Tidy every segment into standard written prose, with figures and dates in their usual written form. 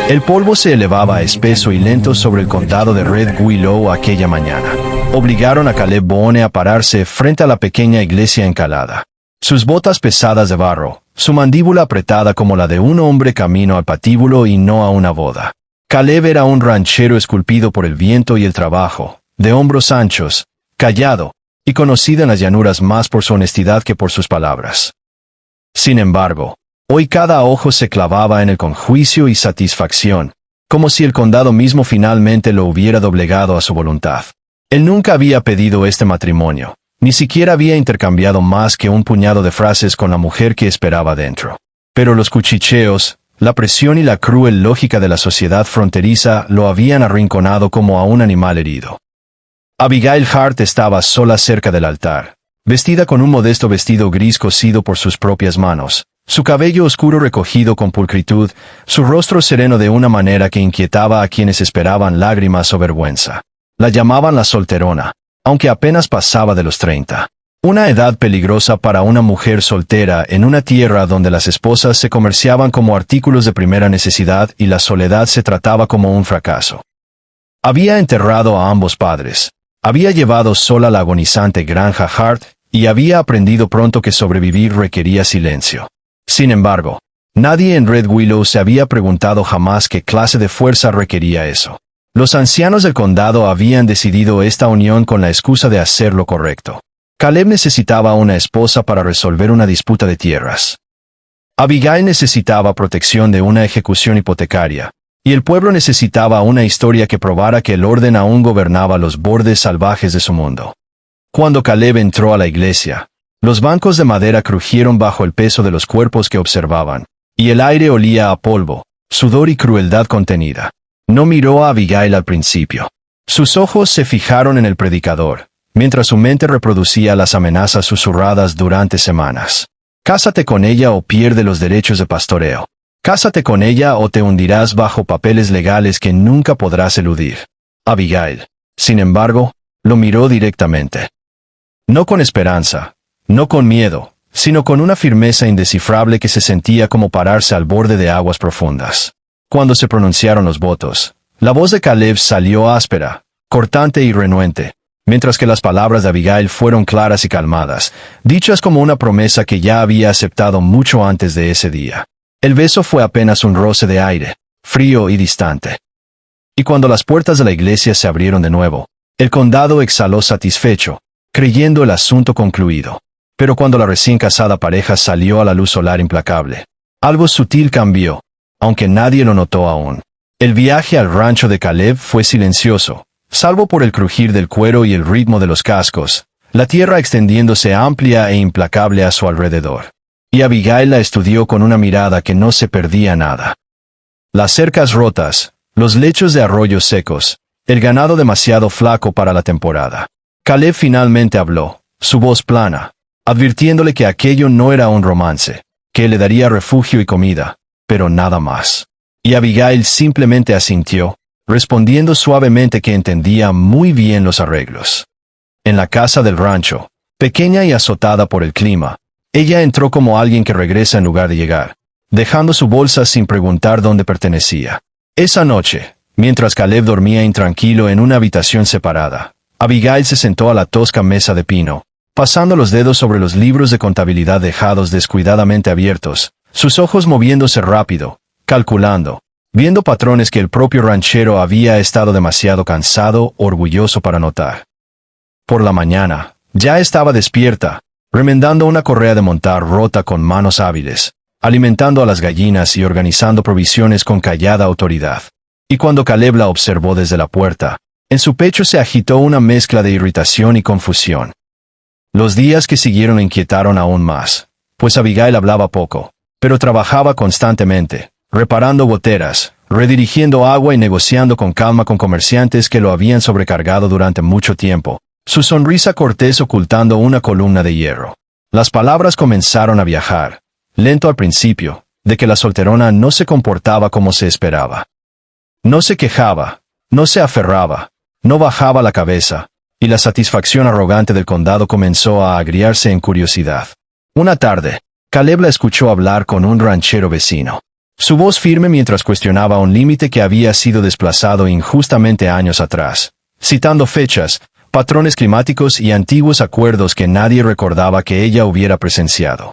El polvo se elevaba espeso y lento sobre el condado de Red Willow aquella mañana. Obligaron a Caleb Boone a pararse frente a la pequeña iglesia encalada. Sus botas pesadas de barro, su mandíbula apretada como la de un hombre camino al patíbulo y no a una boda. Caleb era un ranchero esculpido por el viento y el trabajo, de hombros anchos, callado, y conocido en las llanuras más por su honestidad que por sus palabras. Sin embargo, hoy cada ojo se clavaba en él con juicio y satisfacción, como si el condado mismo finalmente lo hubiera doblegado a su voluntad. Él nunca había pedido este matrimonio, ni siquiera había intercambiado más que un puñado de frases con la mujer que esperaba dentro. Pero los cuchicheos, la presión y la cruel lógica de la sociedad fronteriza lo habían arrinconado como a un animal herido. Abigail Hart estaba sola cerca del altar, vestida con un modesto vestido gris cosido por sus propias manos, su cabello oscuro recogido con pulcritud, su rostro sereno de una manera que inquietaba a quienes esperaban lágrimas o vergüenza. La llamaban la solterona, aunque apenas pasaba de los 30. Una edad peligrosa para una mujer soltera en una tierra donde las esposas se comerciaban como artículos de primera necesidad y la soledad se trataba como un fracaso. Había enterrado a ambos padres, había llevado sola la agonizante granja Hart y había aprendido pronto que sobrevivir requería silencio. Sin embargo, nadie en Red Willow se había preguntado jamás qué clase de fuerza requería eso. Los ancianos del condado habían decidido esta unión con la excusa de hacer lo correcto. Caleb necesitaba una esposa para resolver una disputa de tierras. Abigail necesitaba protección de una ejecución hipotecaria, y el pueblo necesitaba una historia que probara que el orden aún gobernaba los bordes salvajes de su mundo. Cuando Caleb entró a la iglesia, los bancos de madera crujieron bajo el peso de los cuerpos que observaban, y el aire olía a polvo, sudor y crueldad contenida. No miró a Abigail al principio. Sus ojos se fijaron en el predicador, mientras su mente reproducía las amenazas susurradas durante semanas. Cásate con ella o pierde los derechos de pastoreo. Cásate con ella o te hundirás bajo papeles legales que nunca podrás eludir. Abigail, sin embargo, lo miró directamente. No con esperanza, no con miedo, sino con una firmeza indescifrable que se sentía como pararse al borde de aguas profundas. Cuando se pronunciaron los votos, la voz de Caleb salió áspera, cortante y renuente, mientras que las palabras de Abigail fueron claras y calmadas, dichas como una promesa que ya había aceptado mucho antes de ese día. El beso fue apenas un roce de aire, frío y distante. Y cuando las puertas de la iglesia se abrieron de nuevo, el condado exhaló satisfecho, creyendo el asunto concluido. Pero cuando la recién casada pareja salió a la luz solar implacable, algo sutil cambió, aunque nadie lo notó aún. El viaje al rancho de Caleb fue silencioso, salvo por el crujir del cuero y el ritmo de los cascos, la tierra extendiéndose amplia e implacable a su alrededor. Y Abigail la estudió con una mirada que no se perdía nada. Las cercas rotas, los lechos de arroyos secos, el ganado demasiado flaco para la temporada. Caleb finalmente habló, su voz plana, advirtiéndole que aquello no era un romance, que le daría refugio y comida, pero nada más. Y Abigail simplemente asintió, respondiendo suavemente que entendía muy bien los arreglos. En la casa del rancho, pequeña y azotada por el clima, ella entró como alguien que regresa en lugar de llegar, dejando su bolsa sin preguntar dónde pertenecía. Esa noche, mientras Caleb dormía intranquilo en una habitación separada, Abigail se sentó a la tosca mesa de pino, pasando los dedos sobre los libros de contabilidad dejados descuidadamente abiertos, sus ojos moviéndose rápido, calculando, viendo patrones que el propio ranchero había estado demasiado cansado o orgulloso para notar. Por la mañana, ya estaba despierta, remendando una correa de montar rota con manos hábiles, alimentando a las gallinas y organizando provisiones con callada autoridad. Y cuando Caleb la observó desde la puerta, en su pecho se agitó una mezcla de irritación y confusión. Los días que siguieron la inquietaron aún más, pues Abigail hablaba poco, pero trabajaba constantemente, reparando goteras, redirigiendo agua y negociando con calma con comerciantes que lo habían sobrecargado durante mucho tiempo, su sonrisa cortés ocultando una columna de hierro. Las palabras comenzaron a viajar, lento al principio, de que la solterona no se comportaba como se esperaba. No se quejaba, no se aferraba, no bajaba la cabeza, y la satisfacción arrogante del condado comenzó a agriarse en curiosidad. Una tarde, Caleb la escuchó hablar con un ranchero vecino. Su voz firme mientras cuestionaba un límite que había sido desplazado injustamente años atrás, citando fechas, patrones climáticos y antiguos acuerdos que nadie recordaba que ella hubiera presenciado.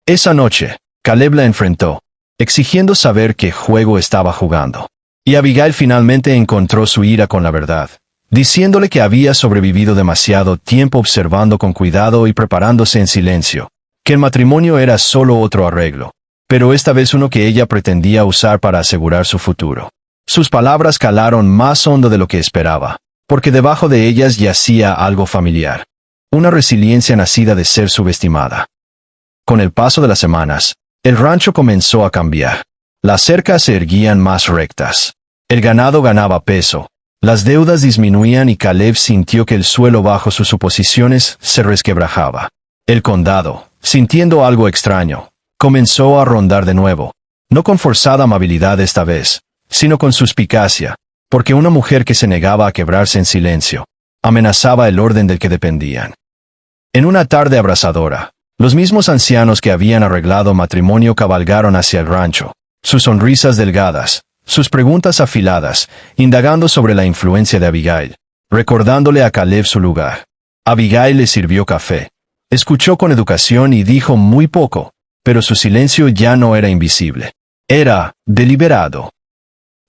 Esa noche, Caleb la enfrentó, exigiendo saber qué juego estaba jugando. Y Abigail finalmente encontró su ira con la verdad, diciéndole que había sobrevivido demasiado tiempo observando con cuidado y preparándose en silencio, que el matrimonio era solo otro arreglo, pero esta vez uno que ella pretendía usar para asegurar su futuro. Sus palabras calaron más hondo de lo que esperaba, porque debajo de ellas yacía algo familiar, una resiliencia nacida de ser subestimada. Con el paso de las semanas, el rancho comenzó a cambiar. Las cercas se erguían más rectas. El ganado ganaba peso. Las deudas disminuían y Caleb sintió que el suelo bajo sus suposiciones se resquebrajaba. El condado, sintiendo algo extraño, comenzó a rondar de nuevo, no con forzada amabilidad esta vez, sino con suspicacia, porque una mujer que se negaba a quebrarse en silencio, amenazaba el orden del que dependían. En una tarde abrasadora, los mismos ancianos que habían arreglado matrimonio cabalgaron hacia el rancho, sus sonrisas delgadas, sus preguntas afiladas, indagando sobre la influencia de Abigail, recordándole a Caleb su lugar. Abigail le sirvió café. Escuchó con educación y dijo muy poco, pero su silencio ya no era invisible. Era deliberado.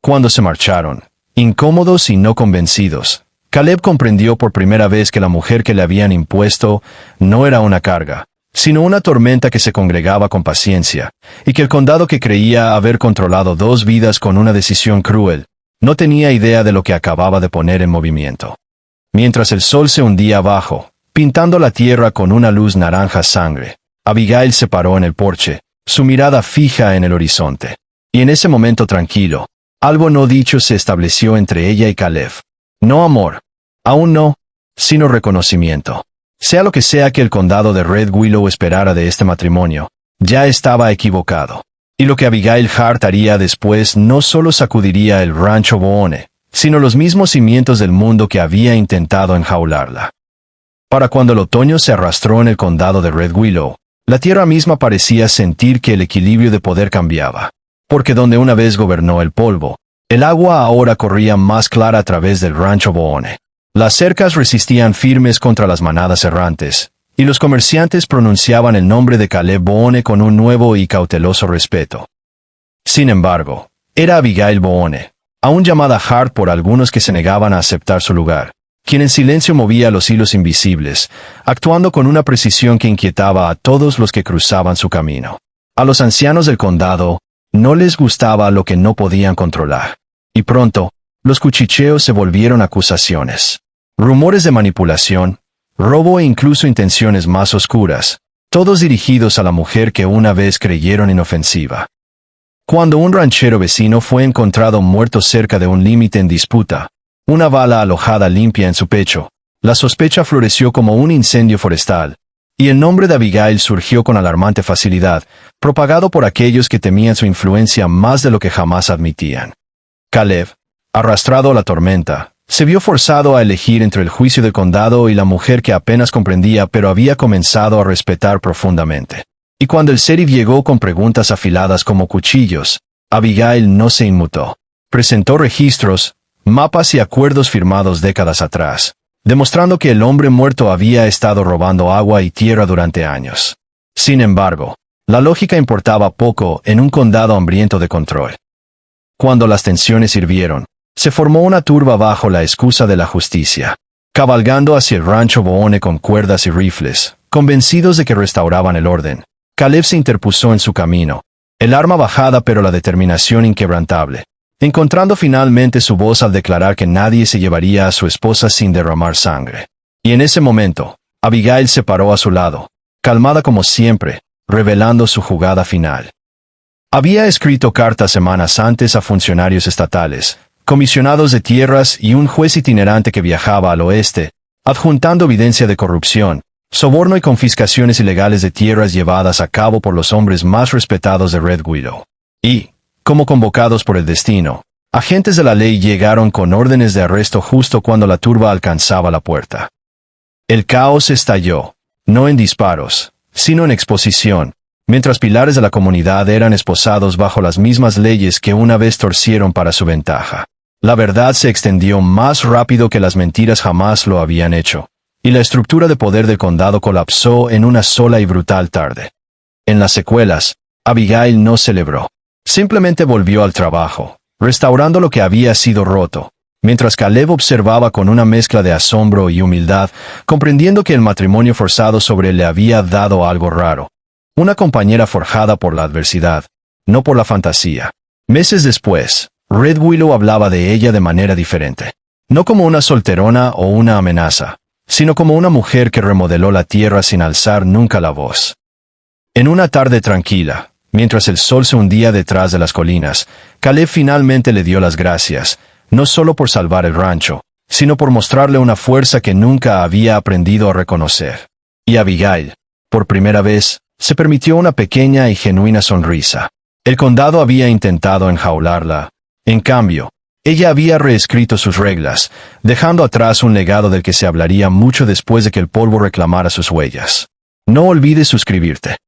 Cuando se marcharon, incómodos y no convencidos, Caleb comprendió por primera vez que la mujer que le habían impuesto no era una carga, sino una tormenta que se congregaba con paciencia, y que el condado que creía haber controlado 2 vidas con una decisión cruel, no tenía idea de lo que acababa de poner en movimiento. Mientras el sol se hundía abajo, pintando la tierra con una luz naranja sangre, Abigail se paró en el porche, su mirada fija en el horizonte. Y en ese momento tranquilo, algo no dicho se estableció entre ella y Caleb. No amor, aún no, sino reconocimiento. Sea lo que sea que el condado de Red Willow esperara de este matrimonio, ya estaba equivocado. Y lo que Abigail Hart haría después no solo sacudiría el rancho Boone, sino los mismos cimientos del mundo que había intentado enjaularla. Para cuando el otoño se arrastró en el condado de Red Willow, la tierra misma parecía sentir que el equilibrio de poder cambiaba, porque donde una vez gobernó el polvo, el agua ahora corría más clara a través del rancho Boone. Las cercas resistían firmes contra las manadas errantes, y los comerciantes pronunciaban el nombre de Caleb Boone con un nuevo y cauteloso respeto. Sin embargo, era Abigail Boone, aún llamada Hart por algunos que se negaban a aceptar su lugar, quien en silencio movía los hilos invisibles, actuando con una precisión que inquietaba a todos los que cruzaban su camino. A los ancianos del condado no les gustaba lo que no podían controlar, y pronto, los cuchicheos se volvieron acusaciones. Rumores de manipulación, robo e incluso intenciones más oscuras, todos dirigidos a la mujer que una vez creyeron inofensiva. Cuando un ranchero vecino fue encontrado muerto cerca de un límite en disputa, una bala alojada limpia en su pecho, la sospecha floreció como un incendio forestal, y el nombre de Abigail surgió con alarmante facilidad, propagado por aquellos que temían su influencia más de lo que jamás admitían. Caleb, arrastrado a la tormenta, se vio forzado a elegir entre el juicio del condado y la mujer que apenas comprendía pero había comenzado a respetar profundamente. Y cuando el sheriff llegó con preguntas afiladas como cuchillos, Abigail no se inmutó. Presentó registros, mapas y acuerdos firmados décadas atrás, demostrando que el hombre muerto había estado robando agua y tierra durante años. Sin embargo, la lógica importaba poco en un condado hambriento de control. Cuando las tensiones hirvieron, se formó una turba bajo la excusa de la justicia, cabalgando hacia el rancho Boone con cuerdas y rifles, convencidos de que restauraban el orden. Caleb se interpuso en su camino, el arma bajada pero la determinación inquebrantable, encontrando finalmente su voz al declarar que nadie se llevaría a su esposa sin derramar sangre. Y en ese momento, Abigail se paró a su lado, calmada como siempre, revelando su jugada final. Había escrito cartas semanas antes a funcionarios estatales, comisionados de tierras y un juez itinerante que viajaba al oeste, adjuntando evidencia de corrupción, soborno y confiscaciones ilegales de tierras llevadas a cabo por los hombres más respetados de Red Willow. Y, como convocados por el destino, agentes de la ley llegaron con órdenes de arresto justo cuando la turba alcanzaba la puerta. El caos estalló, no en disparos, sino en exposición, mientras pilares de la comunidad eran esposados bajo las mismas leyes que una vez torcieron para su ventaja. La verdad se extendió más rápido que las mentiras jamás lo habían hecho, y la estructura de poder del condado colapsó en una sola y brutal tarde. En las secuelas, Abigail no celebró. Simplemente volvió al trabajo, restaurando lo que había sido roto, mientras Caleb observaba con una mezcla de asombro y humildad, comprendiendo que el matrimonio forzado sobre él le había dado algo raro. Una compañera forjada por la adversidad, no por la fantasía. Meses después, Red Willow hablaba de ella de manera diferente. No como una solterona o una amenaza, sino como una mujer que remodeló la tierra sin alzar nunca la voz. En una tarde tranquila, mientras el sol se hundía detrás de las colinas, Caleb finalmente le dio las gracias, no solo por salvar el rancho, sino por mostrarle una fuerza que nunca había aprendido a reconocer. Y Abigail, por primera vez, se permitió una pequeña y genuina sonrisa. El condado había intentado enjaularla. En cambio, ella había reescrito sus reglas, dejando atrás un legado del que se hablaría mucho después de que el polvo reclamara sus huellas. No olvides suscribirte.